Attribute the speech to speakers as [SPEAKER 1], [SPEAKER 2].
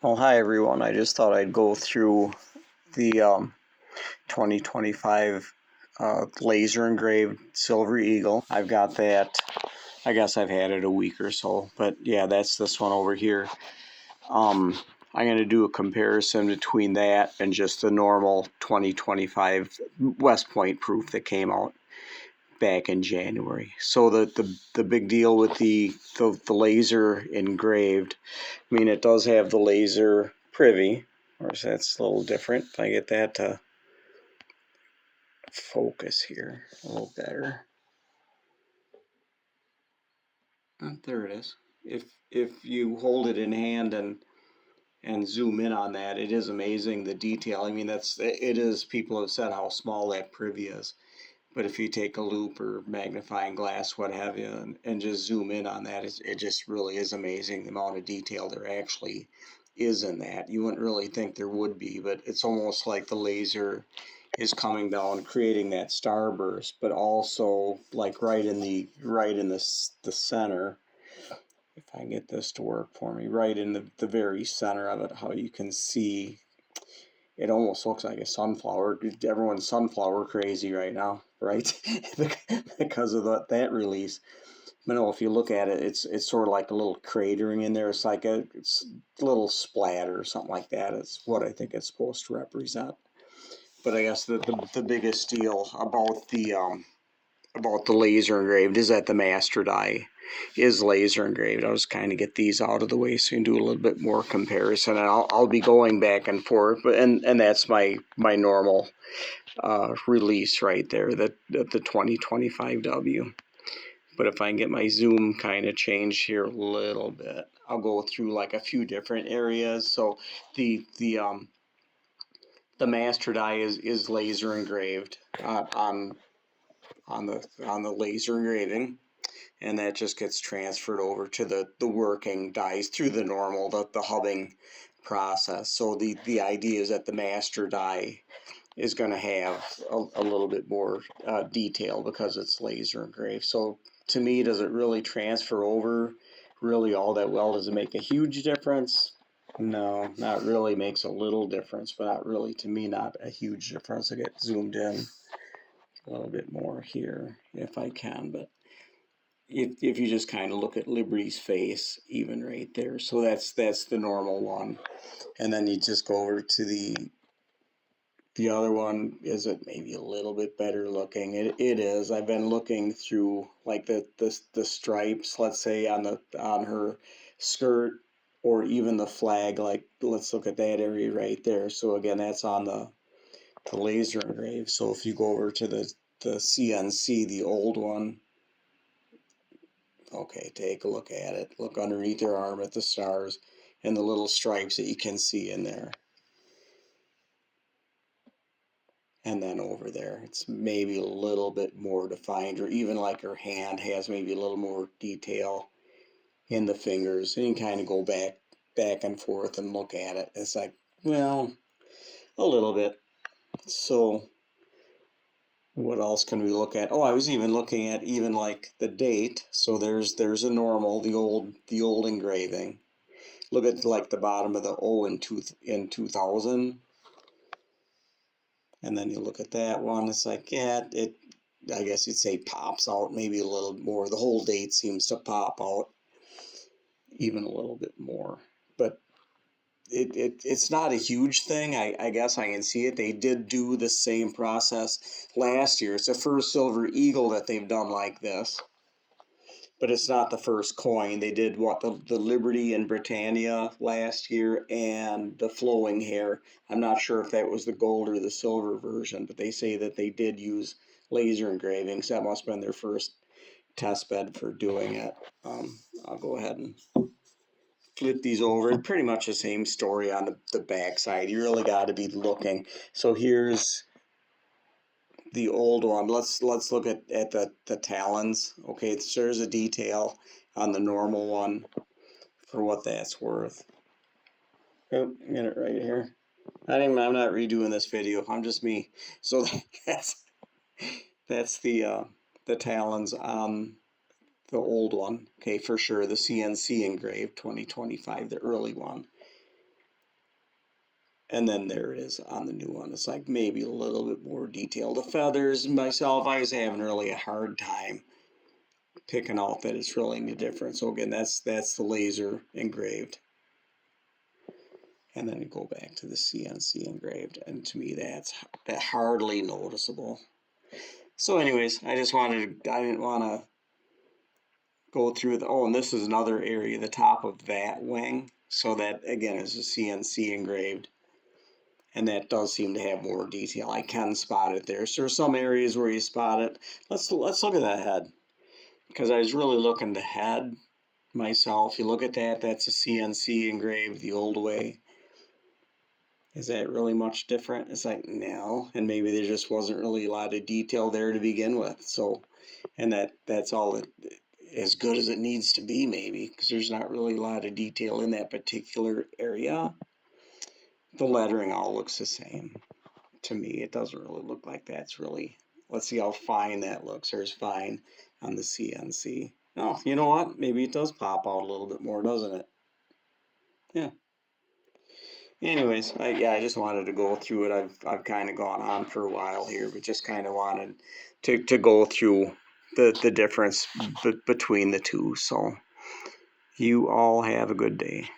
[SPEAKER 1] Well, hi everyone. I just thought I'd go through the 2025 laser engraved Silver Eagle. I've got that. I guess I've had it a week or so, but yeah, that's this one over here. I'm going to do a comparison between that and just the normal 2025 West Point proof that came out back in January. So the big deal with the laser engraved, I mean, it does have the laser privy. Of course, that's a little different. If I get that to focus here a little better. There it is. If you hold it in hand and zoom in on that, it is amazing the detail. I mean, it is. People have said how small that privy is. But if you take a loupe or magnifying glass, what have you, and just zoom in on that, it just really is amazing the amount of detail there actually is in that. You wouldn't really think there would be, but it's almost like the laser is coming down, creating that starburst, but also like right in the center. If I can get this to work for me, right in the very center of it, how you can see it almost looks like a sunflower. Everyone's sunflower crazy right now, right? Because of that release. But no, if you look at it, it's sort of like a little cratering in there. It's like a little splatter or something like that. It's what I think it's supposed to represent. But I guess the biggest deal about the laser engraved is that the master die is laser engraved. I'll just kind of get these out of the way so you can do a little bit more comparison, and I'll be going back and forth, but and that's my normal release right there, the 2025W. But if I can get my zoom kind of changed here a little bit, I'll go through like a few different areas. So the master die is laser engraved on the laser engraving, and that just gets transferred over to the working dies through the normal the hubbing process. So the idea is that the master die is going to have a little bit more detail because it's laser engraved. So to me, does it really transfer over really all that well? Does it make a huge difference? No, not really. Makes a little difference, but not really. To me, not a huge difference. I get zoomed in a little bit more here if I can, but if you just kind of look at Liberty's face, even right there, so that's the normal one, and then you just go over to the other one. Is it maybe a little bit better looking? It is. I've been looking through like the stripes, let's say on her skirt, or even the flag. Like let's look at that area right there. So again, that's on the laser engrave. So if you go over to the CNC, the old one. Okay, take a look at it. Look underneath your arm at the stars and the little stripes that you can see in there. And then over there, it's maybe a little bit more defined, or even like her hand has maybe a little more detail in the fingers. And you can kind of go back and forth and look at it. It's like, well, a little bit. So what else can we look at? Oh, I was even looking at even like the date. So there's a normal, the old engraving. Look at like the bottom of the O in 2000, and then you look at that one. It's like, yeah, it. I guess you'd say pops out maybe a little more. The whole date seems to pop out even a little bit more, but it's not a huge thing. I guess I can see it. They did do the same process last year. It's the first Silver Eagle that they've done like this. But it's not the first coin. They did what the Liberty and Britannia last year, and the flowing hair. I'm not sure if that was the gold or the silver version, but they say that they did use laser engravings. That must have been their first test bed for doing it. I'll go ahead and flip these over. Pretty much the same story on the back side. You really got to be looking. So here's the old one. Let's look at the talons. Okay, so there's a detail on the normal one for what that's worth. Oh, get it right here. I'm not redoing this video. I'm just me. So that's the talons on the old one. Okay, for sure, the CNC engraved 2025, the early one. And then there it is on the new one. It's like maybe a little bit more detail. The feathers, myself, I was having really a hard time picking out that it's really any different. So again, that's the laser engraved. And then you go back to the CNC engraved, and to me that's hardly noticeable. So anyways, I didn't want to go through and this is another area, the top of that wing. So that again is a CNC engraved. And that does seem to have more detail. I can spot it there. So there's some areas where you spot it. Let's look at that head, because I was really looking the head myself. You look at that, that's a CNC engraved the old way. Is that really much different? It's like, no. And maybe there just wasn't really a lot of detail there to begin with. So, and that's all as good as it needs to be, maybe, because there's not really a lot of detail in that particular area. The lettering all looks the same. To me, it doesn't really look like that's really, let's see how fine that looks. There's fine on the CNC. Oh, you know what? Maybe it does pop out a little bit more, doesn't it? Yeah. Anyways, I just wanted to go through it. I've kind of gone on for a while here, but just kind of wanted to go through the difference between the two. So you all have a good day.